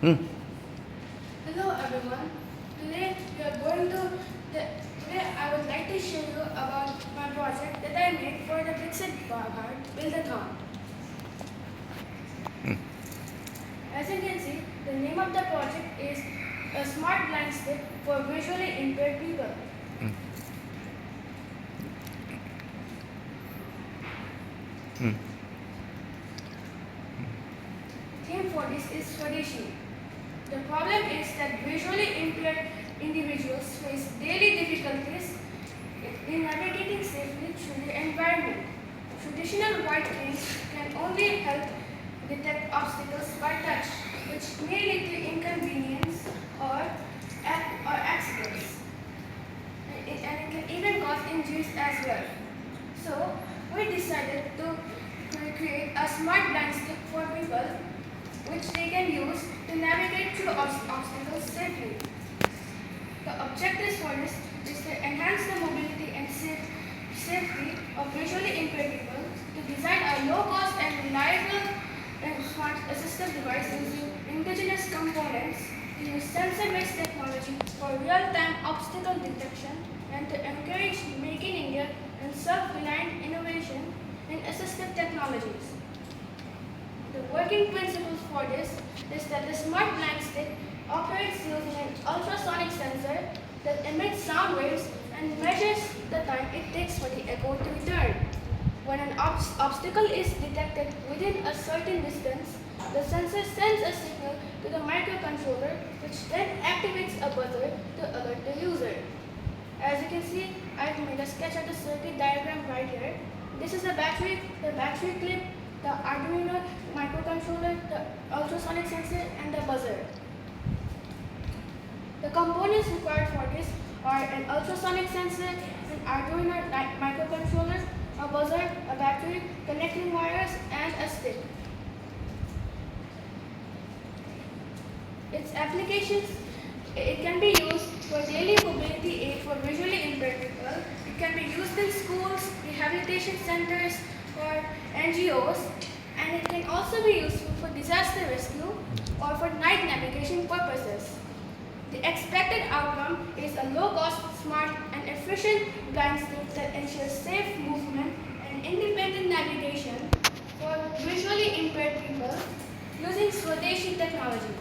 Hello everyone. Today we are going to today I would like to show you about my project that I made for the Brexit Card Build-a-thon. As you can see, the name of the project is a smart blind stick for visually impaired people. Theme for this is Swadeshi. The problem is that visually impaired individuals face daily difficulties in navigating safely through the environment. Traditional white canes can only help detect obstacles by touch, which may lead to inconvenience or accidents. And it can even cause injuries as well. So, we decided to create a smart blind stick for people which they can use to navigate through obstacles safely. The objectives for this is to enhance the mobility and safety of visually impaired people, to design a low-cost and reliable and smart assistive device using indigenous components, to use sensor-based technology for real-time obstacle detection, and to encourage Make in India and self-reliant innovation in assistive technologies. The working principles for this is that the smart blind stick operates using an ultrasonic sensor that emits sound waves and measures the time it takes for the echo to return. When an obstacle is detected within a certain distance, the sensor sends a signal to the microcontroller, which then activates a buzzer to alert the user. As you can see, I've made a sketch of the circuit diagram right here. This is the battery clip, the Arduino microcontroller, the ultrasonic sensor, and the buzzer. The components required for this are an ultrasonic sensor, an Arduino microcontroller, a buzzer, a battery, connecting wires, and a stick. Its applications, it can be used for daily mobility aid for visually impaired people. It can be used in schools, rehabilitation centers, or NGOs, and it can also be useful for disaster rescue or for night navigation purposes. The expected outcome is a low-cost, smart, and efficient blind stick that ensures safe movement and independent navigation for visually impaired people using Swadeshi technology.